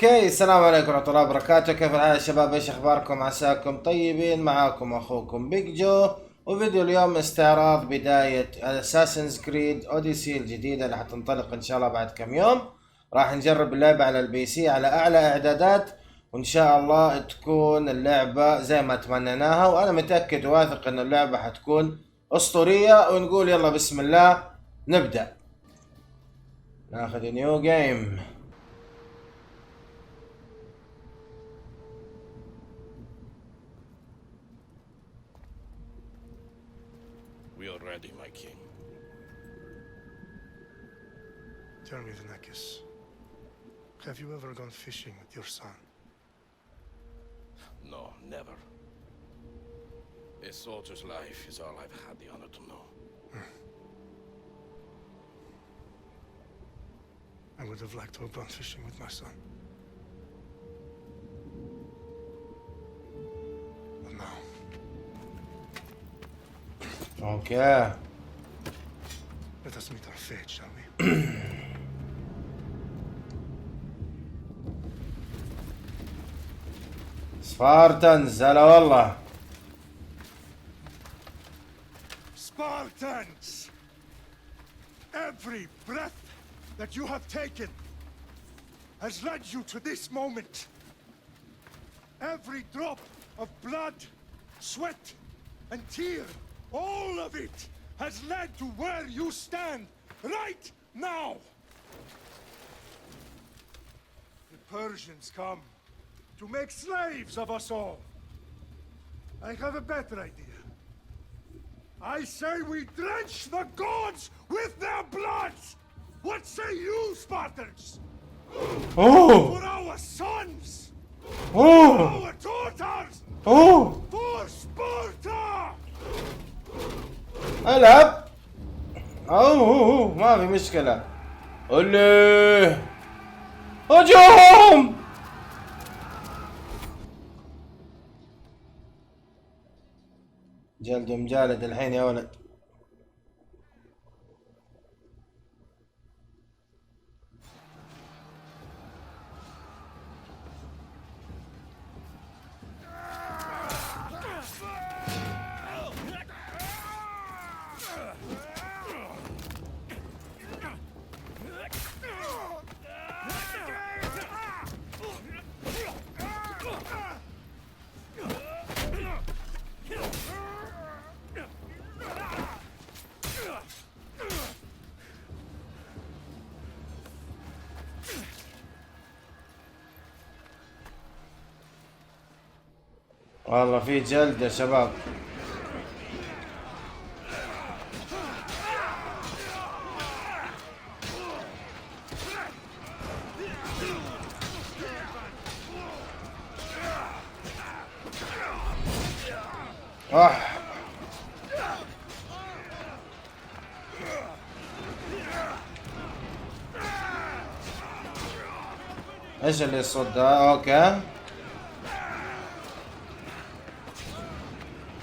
اوكي، السلام عليكم ورحمة الله وبركاته. كيف الحال يا شباب؟ ايش اخباركم؟ عساكم طيبين. معاكم اخوكم بيج جو، وفيديو اليوم استعراض بداية اساسنز كريد اوديسي الجديدة اللي حتنطلق ان شاء الله بعد كم يوم. راح نجرب اللعبة على البي سي على اعلى اعدادات، وان شاء الله تكون اللعبة زي ما تمنيناها، وانا متأكد وواثق ان اللعبة حتكون اسطورية. ونقول يلا بسم الله نبدأ. ناخذ نيو جيم. We are ready, my king. Tell me, Venekis, have you ever gone fishing with your son? No, never. A soldier's life is all I've had the honor to know. I would have liked to have gone fishing with my son. But now, اوكي، let us meet our fate, shall we? سبارتنز هلا والله. Spartans! Every breath that you have taken has led you to this moment. Every drop of blood, sweat, and tear, all of it has led to where you stand right now. The Persians come to make slaves of us all. I have a better idea. I say we drench the gods with their bloods! What say you, Spartans? For our sons! For our daughters! For Sparta! العب. اوه ما في مشكلة. اللي هجوم. جلد مجالد الحين يا ولد. والله في جلد يا شباب. ايش اللي الصوت ده؟ اوكي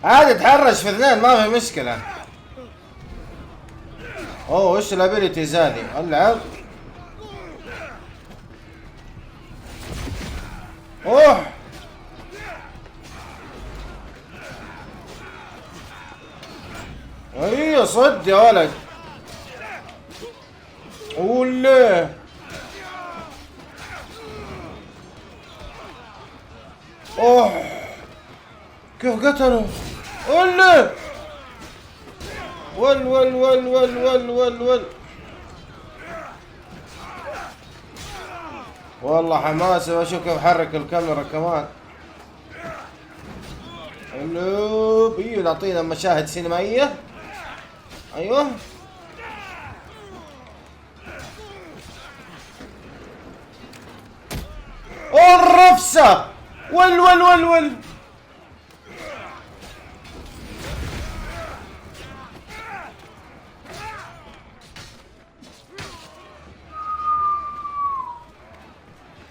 عادي، تحرش في اثنين ما في مشكلة. اوه وش الابيليتيز هذه؟ العب. اوه ايوه صد يا ولد. ولا اوه كيف قتلوا؟ ولا ول ول ول ول ول ول ول. والله حماسي، واشوف كيف حرك الكاميرا كمان. حلو. ايوه نعطينا مشاهد سينمائية. ايوه الرفسة. ول ول ول ول.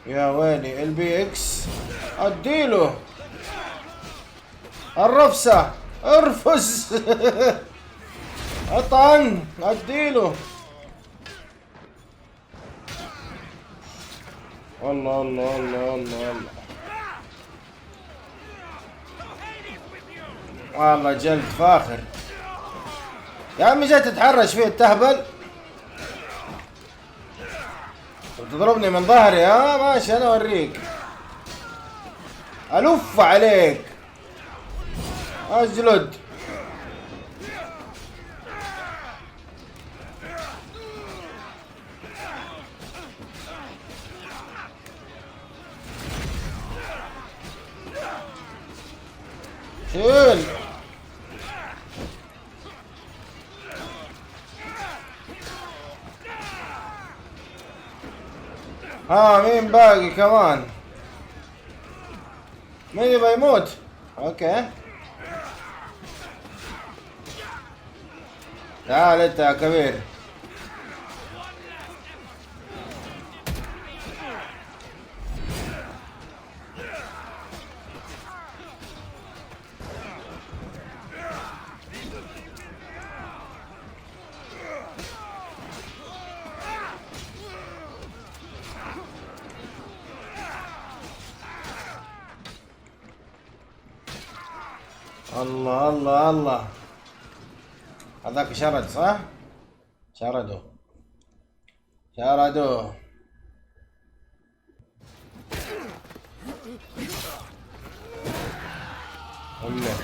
يا ويلي البي اكس. اديله الرفسة. ارفس. اطعن. اديله. الله الله الله الله الله. والله جلد فاخر يا عمي. جاي تتحرش فيه التهبل وتضربني من ظهري. ها ماشي انا اوريك الف عليك اجلد. شيل. ها مين باقي كمان؟ مين يبغى يموت؟ اوكي تعال انت يا كبير. الله الله الله. هذاك شرد صح؟ شردوا شردوا. الله.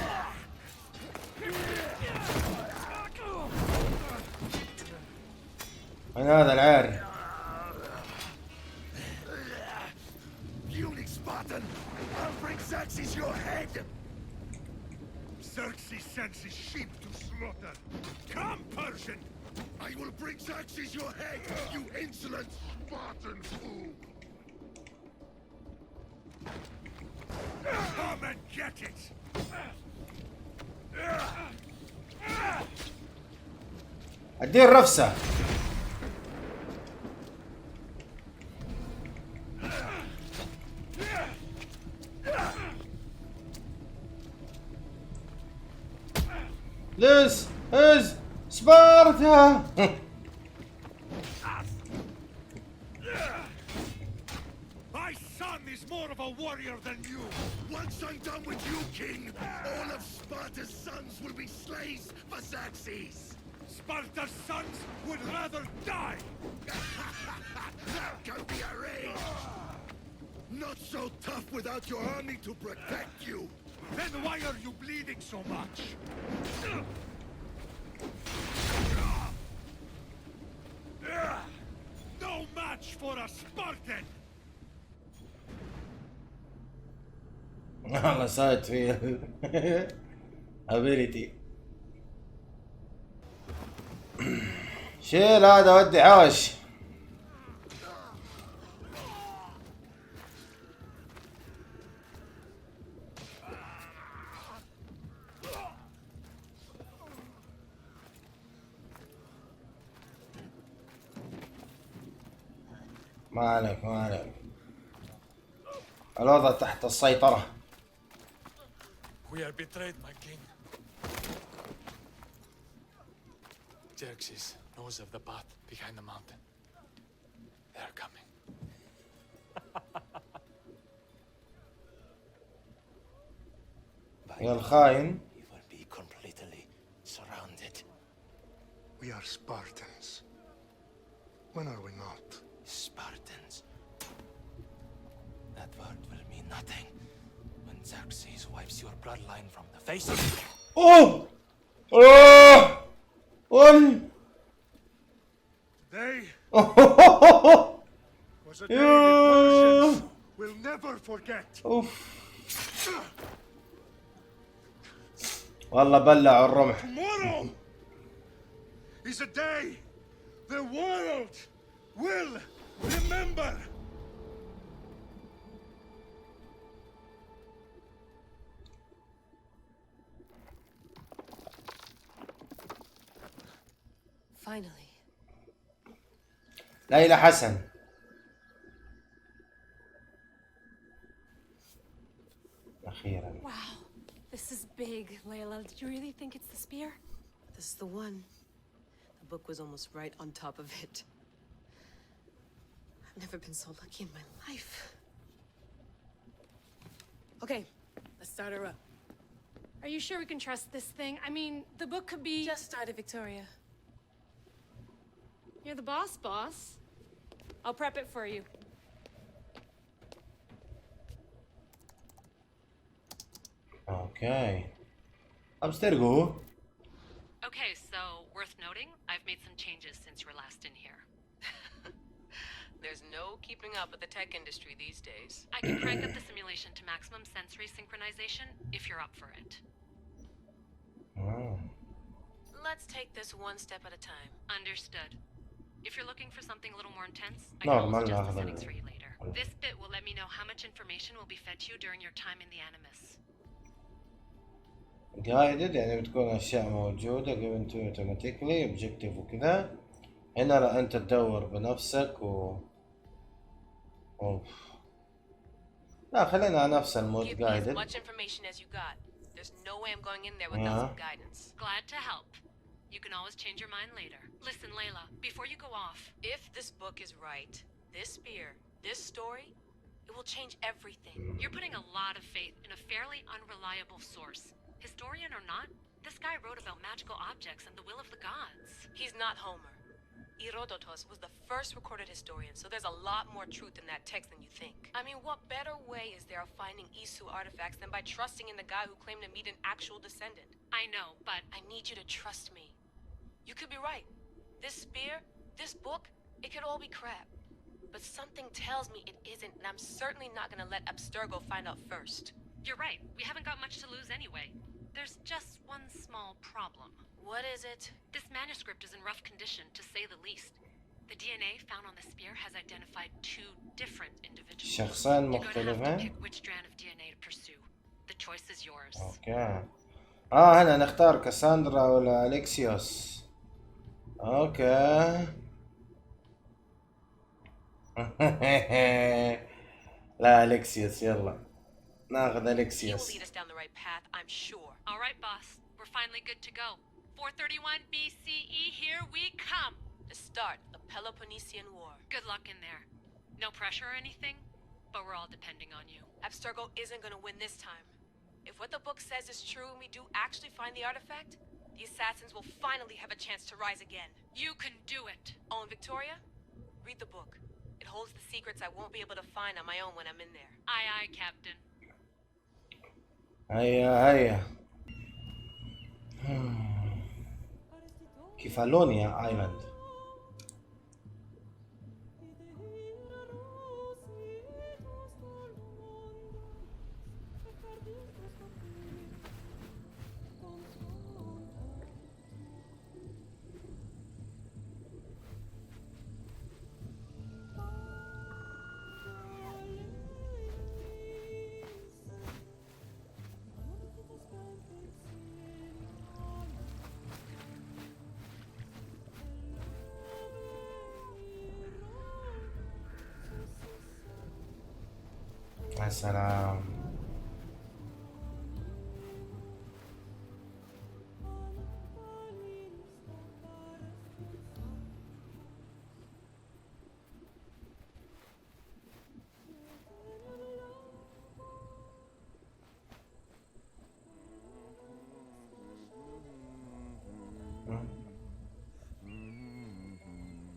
من هذا العاري؟ Xerxes sends his sheep to slaughter. Come, Persian! I will bring Xerxes your head, you insolent Spartan fool! Come and get it! اديه الرفسة. This is Sparta! My son is more of a warrior than you! Once I'm done with you, king, all of Sparta's sons will be slaves for Xerxes! Sparta's sons would rather die! That can be arranged! Not so tough without your army to protect you! Then why are you bleeding so much? No match for a Spartan! والله صايد فيه ability. شيل هذا ودي حوش. ما عليك ما عليك. الوضع تحت السيطرة. We are betrayed, my king. Xerxes knows of the path behind the mountain. They are coming. يا الخاين. We will be completely surrounded. We are Spartans. When are we not? Spartans. That word will mean nothing when Xerxes wipes your bloodline from the face of it. اوه اوه Today was a day the Persians will never forget. اوف والله بلعوا الرمح. Tomorrow is a day the world will remember. Finally. ليلى حسن. أخيرا. Wow, this is big, Layla. Did you really think it's the spear? This is the one. The book was almost right on top of it. I've never been so lucky in my life. Okay, let's start her up. Are you sure we can trust this thing? I mean, the book could be... Just started, Victoria. You're the boss, boss. I'll prep it for you. Okay. Abstergo. Okay, so worth noting, I've made some changes since you were last in here. There's no keeping up with the tech industry these days. I can crank up the simulation to maximum sensory synchronization if you're up for it. Oh. Let's take this one step at a time. Understood. If you're looking for something a little more intense, I No, can also normal, adjust the no, settings no. for you later. This bit will let me know how much information will be fed to you during your time in the Animus. guided يعني بتكون أشياء موجودة given to you automatically objective وكذا. هنا لا أنت تدور بنفسك أوف. لا خلينا على نفس المود Give me as guided. much information as you got. There's no way I'm going in there without some guidance. Glad to help. You can always change your mind later. Listen, Layla, before you go off... If this book is right, this spear, this story, it will change everything. You're putting a lot of faith in a fairly unreliable source. Historian or not, this guy wrote about magical objects and the will of the gods. He's not Homer. Herodotus was the first recorded historian, so there's a lot more truth in that text than you think. I mean, what better way is there of finding Isu artifacts than by trusting in the guy who claimed to meet an actual descendant? I know, but... I need you to trust me. You could be right. This spear, this book, it could all be crap. But something tells me it isn't, and I'm certainly not gonna let Abstergo find out first. You're right. We haven't got much to lose anyway. There's just one small problem. What is it? This manuscript is in rough condition, to say the least. The DNA found on the spear has identified two different individuals. شخصين You're gonna have to مختلفين. pick which strand of DNA to pursue. The choice is yours. اوكي. هنا نختار كاساندرا ولا اليكسيوس. اوكي. لا اليكسيوس يلا. ناخذ He will اليكسيوس. lead us down the right path, I'm sure. All right, boss. We're finally good to go. 431 BCE, here we come. The start of Peloponnesian War. Good luck in there. No pressure or anything, but we're all depending on you. Abstergo isn't gonna win this time. If what the book says is true and we do actually find the artifact, the assassins will finally have a chance to rise again. You can do it. Oh, and Victoria, read the book. It holds the secrets I won't be able to find on my own when I'm in there. Aye, aye, Captain. هيا كيفالونيا ايلاند. يا سلام.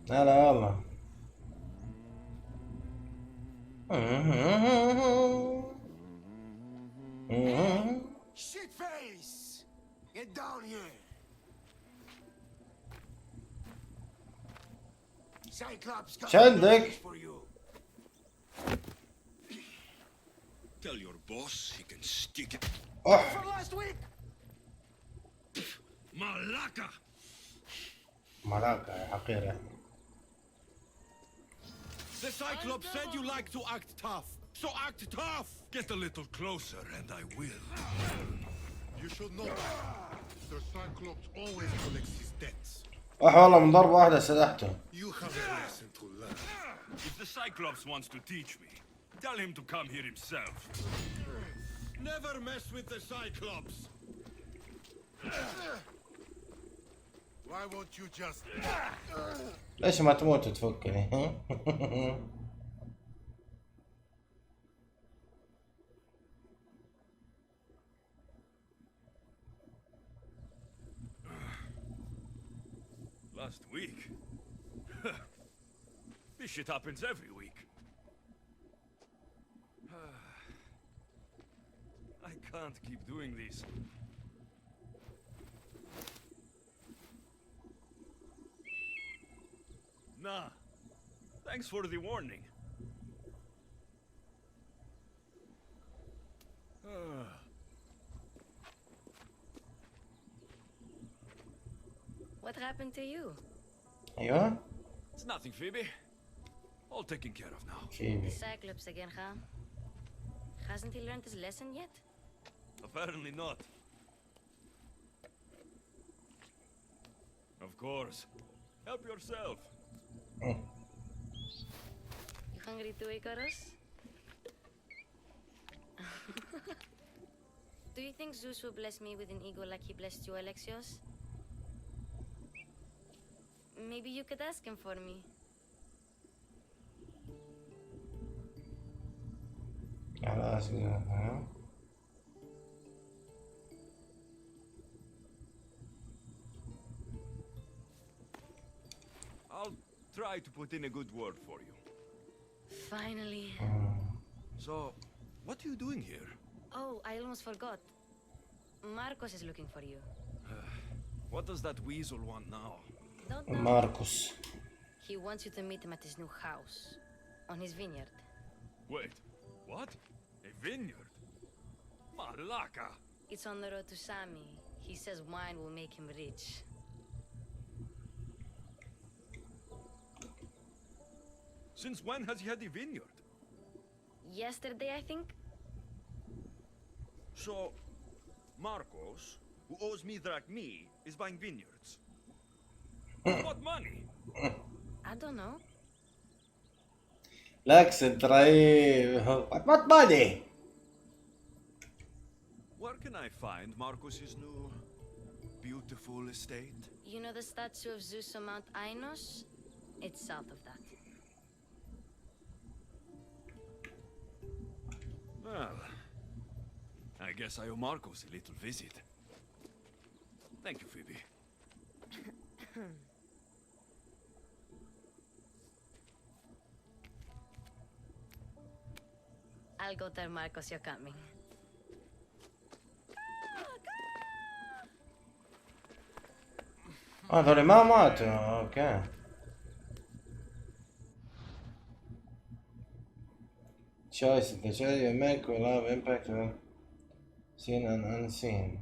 لا لا والله. Shit face! Get down here! Cyclops got Shandek. a message for you. Tell your boss he can stick it. For last week! Malaka! ملاكة يا حقيرة. The Cyclops said you like to act tough. So act tough! Get a little closer and I will. You should know that. The Cyclops always collects his debts. والله من ضربة واحدة سدحته. You have a lesson to learn. If the Cyclops wants to teach me, tell him to come here himself. Never mess with the Cyclops. Why won't you just... ليش ما تموت تفكني؟ Last week? This shit happens every week. I can't keep doing this. Nah. Thanks for the warning. What happened to you? ايوه It's nothing, Phoebe. All taken care of now. The فيبي. Cyclops again, huh? Hasn't he learned his lesson yet? Apparently not. Of course. Help yourself. You hungry too, Icarus? Do you think Zeus will bless me with an ego like he blessed you, Alexios? Maybe you could ask him for me. على اساس ها I'll try to put in a good word for you. Finally. So, what are you doing here? Oh, I almost forgot. Marcos is looking for you. What does that weasel want now? Don't know. ماركوس. He wants you to meet him at his new house. On his vineyard. Wait, what? A vineyard? Malaka! It's on the road to Sami. He says wine will make him rich. Since when has he had a vineyard? Yesterday, I think? So, Marcos, who owes me drachmi, is buying vineyards. What money? I don't know. الاكسنت رهيب. what money. Where can I find Marcos's new beautiful estate? You know the statue of Zeus on Mount Ainos? It's south of that. Well, I guess I owe Marcos a little visit. Thank you, Phoebe. I'll go tell Marcos you're coming. هذول ما ماتوا. اوكي. choice the choice you make will have impact on seen and unseen.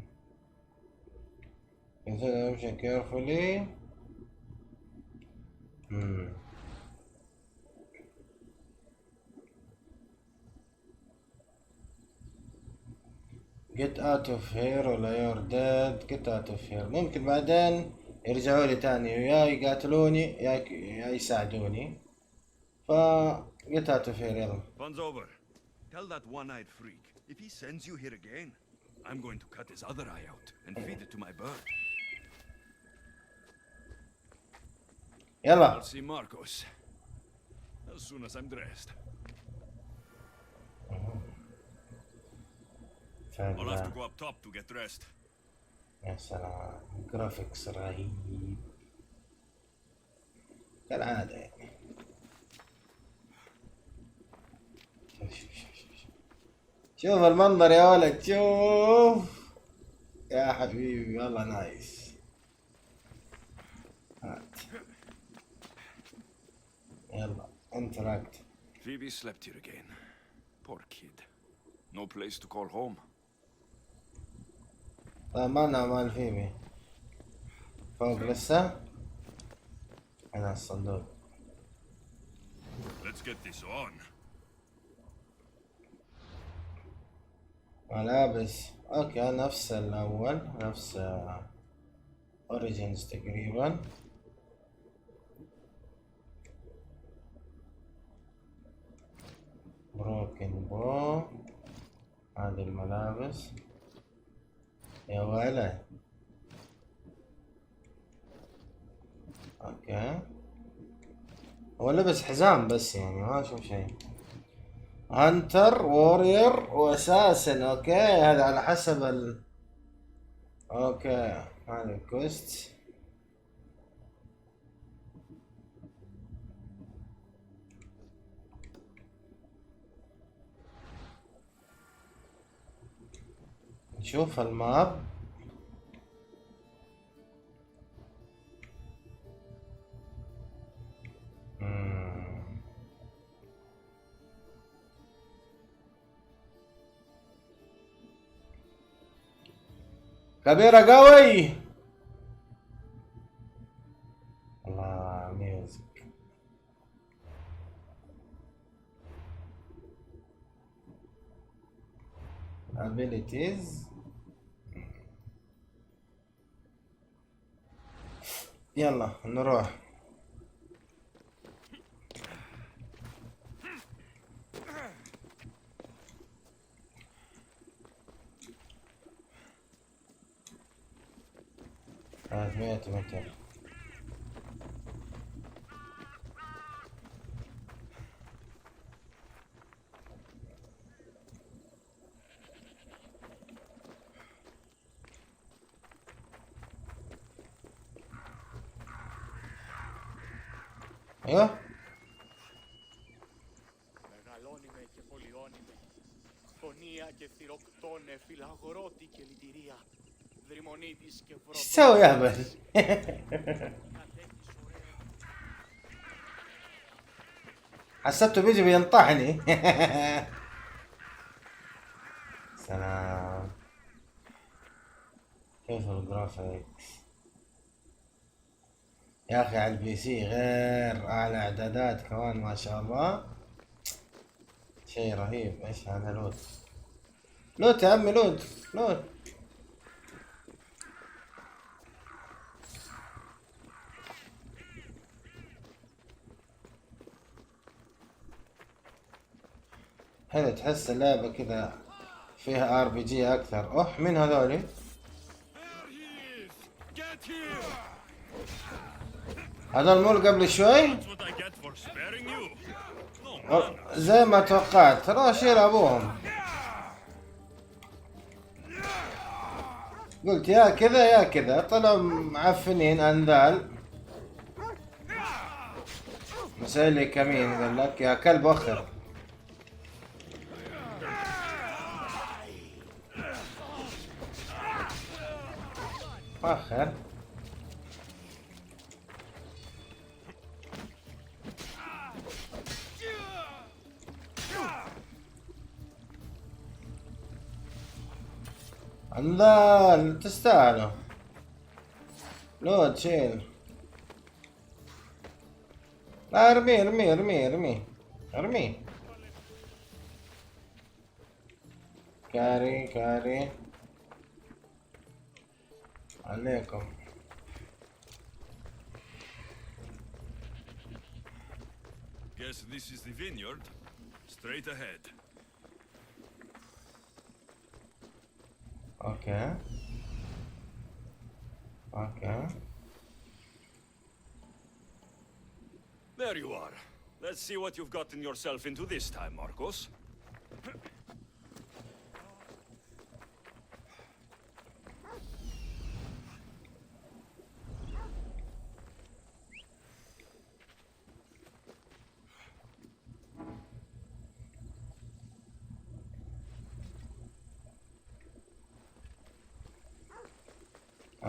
consider the option carefully. get out of here ولا you're dead. get out of here. ممكن بعدين يرجعوا لي تاني يا يقاتلوني يا يساعدوني. ف get out of here يلا. Fun's over. Tell that one-eyed freak, if he sends you here again, I'm going to cut his other eye out and feed it to my bird. يلا. I'll see Marcos as soon as I'm dressed. I'll have to go up top to get dressed. يا سلام جرافيكس رهيب كالعادة يعني. شوف المنظر يا ولد شوف يا حبيبي والله نايس. هات يلا انتراكت. Phoebe slept here again. Poor kid. No place to call home. طيب ما نعمل فيبي فوق لسه. هنا الصندوق. Let's get this on. ملابس اوكي نفس الاول نفس اوريجينز تقريبا. بروكن بو. هذه الملابس يا ولد. اوكي هو لبس حزام بس يعني ما اشوف شيء. هانتر وورير واساسن. اوكي هذا على حسب اوكي هذا الكوست. شوف الماب. كبيرة قوي. الله ميوزك. abilities. يلا نروح. هذا 100 متر. ايوه Μεγαλώνει και πολιώνει με. Φωνία και θηροκτώνε, φιλαγρότη και λυτηρία. Δρυμονίτης και ايش تسوي يا هبل؟ حسبته بيجي بينطحني. سلام. كيف الجرافيكس يا اخي على البي سي غير اعلى اعدادات كمان ما شاء الله. شيء رهيب. ايش هذا؟ لوت لوت يا عمي لوت لوت. حلو تحس اللعبة كذا فيها ار بي جي اكثر. اوح مين هذولي؟ هذول مو قبل شوي؟ زي ما توقعت. ترى شيل ابوهم. قلت يا كذا يا كذا. طلعوا معفنين انذال. مسوي لي كمين. قال لك يا كلب وخر. وخر. انذال تستاهلوا. لود شيل. لا ارمي ارمي ارمي ارمي ارمي. كاري كاري عليكم. Guess this is the vineyard. Straight ahead. اوكي اوكي. There you are. Let's see what you've gotten yourself into this time, Marcos.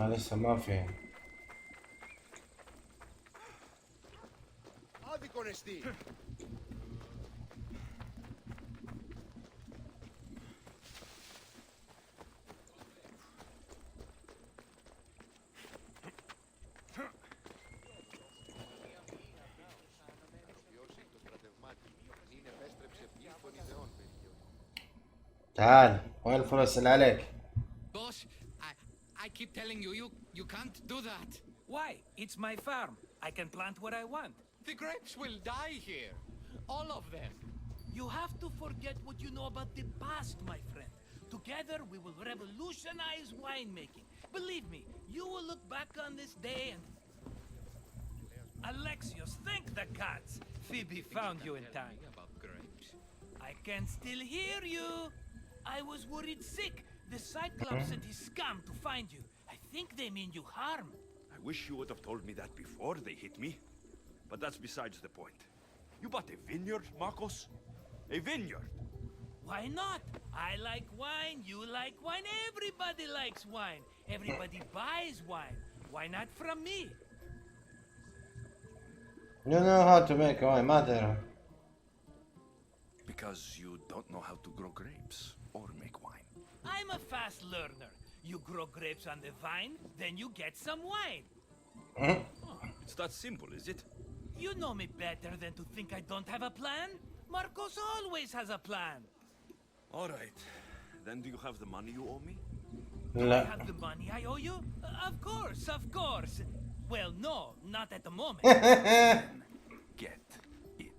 لسه ما في. Άδικο νεστή. تعال وين الفلوس اللي عليك؟ Boss, I keep telling you, you can't do that. Why? It's my farm. I can plant what I want. The grapes will die here. All of them. You have to forget what you know about the past, my friend. Together we will revolutionize winemaking. Believe me, you will look back on this day and... Alexios, thank the gods. Phoebe found you in time. About grapes. I can still hear you. I was worried sick. The Cyclops sent his scum to find you. I think they mean you harm. I wish you would have told me that before they hit me. But that's besides the point. You bought a vineyard, Marcos? A vineyard? Why not? I like wine, you like wine, everybody likes wine. Everybody buys wine. Why not from me? You know how to make wine, matter. Because you don't know how to grow grapes or make wine. I'm a fast learner. You grow grapes on the vine, then you get some wine. It's that simple, is it? You know me better than to think I don't have a plan. Marcos always has a plan. All right. Then do you have the money you owe me? Do I have the money I owe you? Of course, of course. Well, no, not at the moment. Get it.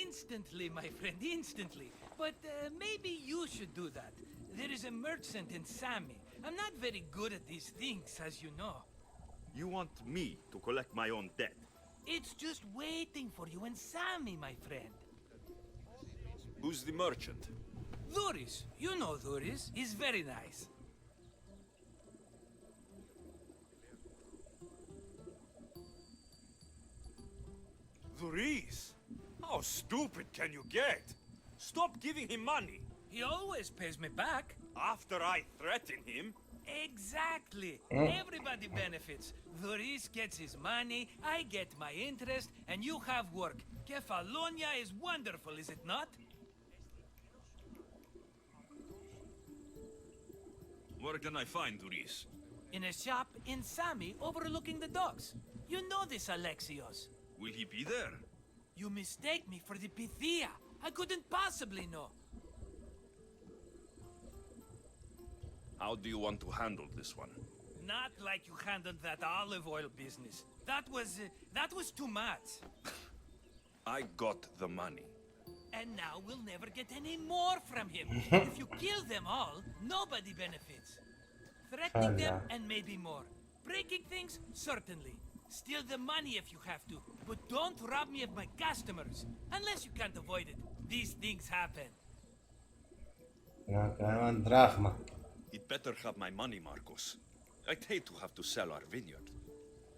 Instantly, my friend, instantly. But maybe you should do that. There is a merchant in Sami. I'm not very good at these things, as you know. You want me to collect my own debt? It's just waiting for you in Sami, my friend. Who's the merchant? Dhuris. You know Dhuris. He's very nice. Dhuris? How stupid can you get? Stop giving him money. He always pays me back. After I threaten him? Exactly. Everybody benefits. Dhuris gets his money, I get my interest, and you have work. Kefalonia is wonderful, is it not? Where can I find Dhuris? In a shop in Sami overlooking the docks. You know this, Alexios. Will he be there? You mistake me for the Pythia. I couldn't possibly know. How do you want to handle this one? Not like you handled that olive oil business. That was too much. I got the money. And now we'll never get any more from him. If you kill them all, nobody benefits. Threatening them and maybe more. Breaking things, certainly. Steal the money if you have to, but don't rob me of my customers. Unless you can't avoid it. These things happen. كمان دراخمة. He'd better have my money, Marcos. I'd hate to have to sell our vineyard.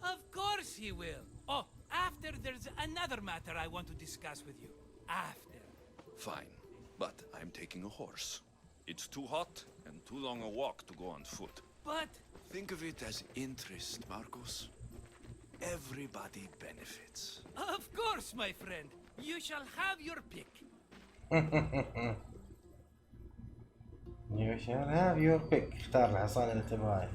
Of course he will. Oh, after there's another matter I want to discuss with you. After. Fine, but I'm taking a horse. It's too hot and too long a walk to go on foot. But... Think of it as interest, Marcos. Everybody benefits. Of course, my friend. You shall have your pick. You shall have your pick. اختار الحصان اللي تبغاه.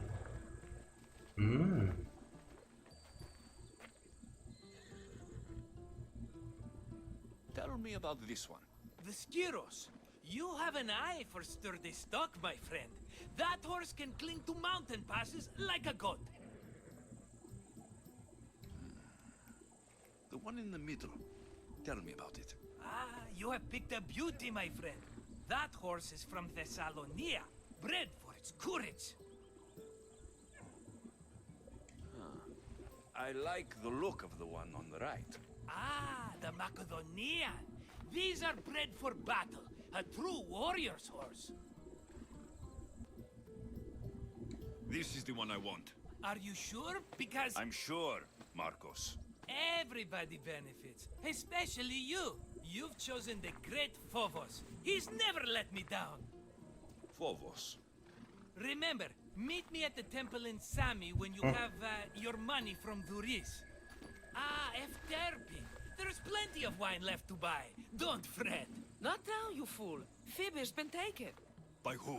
Tell me about this one. The Skiros. You have an eye for sturdy stock, my friend. That horse can cling to mountain passes like a goat. The one in the middle. Tell me about it. Ah, you have picked a beauty, my friend. That horse is from Thessalonia, bred for its courage. I like the look of the one on the right. Ah, the Macedonian. These are bred for battle. A true warrior's horse. This is the one I want. Are you sure? Because... I'm sure, Marcos. Everybody benefits, especially you. You've chosen the great Phobos. He's never let me down. Phobos. Remember, meet me at the temple in Sami when you have your money from Dhuris. Ah, Efterpi. There's plenty of wine left to buy. Don't fret. Not now, you fool. Phoebe's been taken. By who?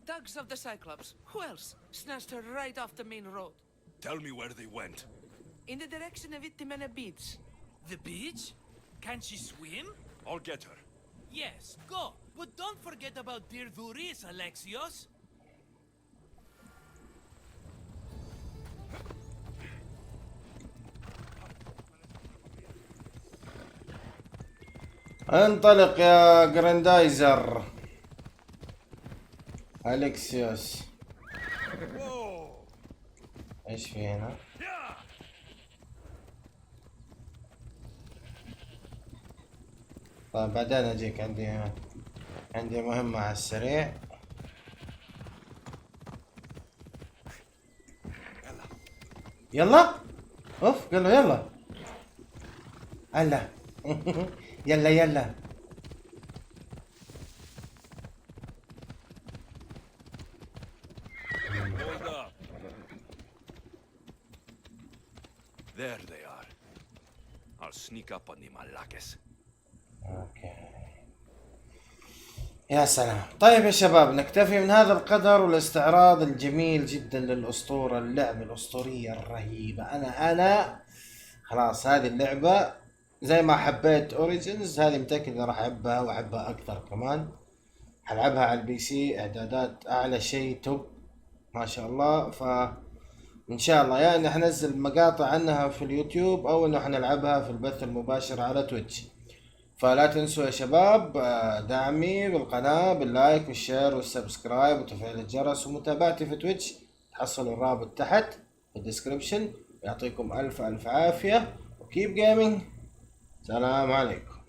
Thugs of the Cyclops. Who else? Snatched her right off the main road. Tell me where they went. In the direction of Itimena Beach. The beach? Can she swim? I'll get her. Yes, go. But don't forget about dear Dhuris, Alexios. انطلق يا جراندايزر اليكسيوس. ايش في هنا؟ طيب بعدين اجيك، عندي مهمة على السريع. يلا اوف قال له يلا هلا. يلا There they are. I'll sneak up on the malakes. اوكي يا سلام. طيب يا شباب، نكتفي من هذا القدر والاستعراض الجميل جدا للأسطورة، اللعبة الأسطورية الرهيبة. أنا خلاص هذه اللعبة زي ما حبيت اوريجنز، هذه متأكد راح أحبها وأحبها أكثر كمان. حلعبها على البي سي، إعدادات أعلى شيء، توب ما شاء الله. فإن شاء الله يعني حنزل مقاطع عنها في اليوتيوب أو إنه حنلعبها في البث المباشر على تويتش. فلا تنسوا يا شباب دعمي بالقناة باللايك والشير والسبسكرايب وتفعيل الجرس ومتابعتي في تويتش. تحصلوا الرابط تحت في الديسكريبشن. يعطيكم ألف عافية وكيب جيمنج. سلام عليكم.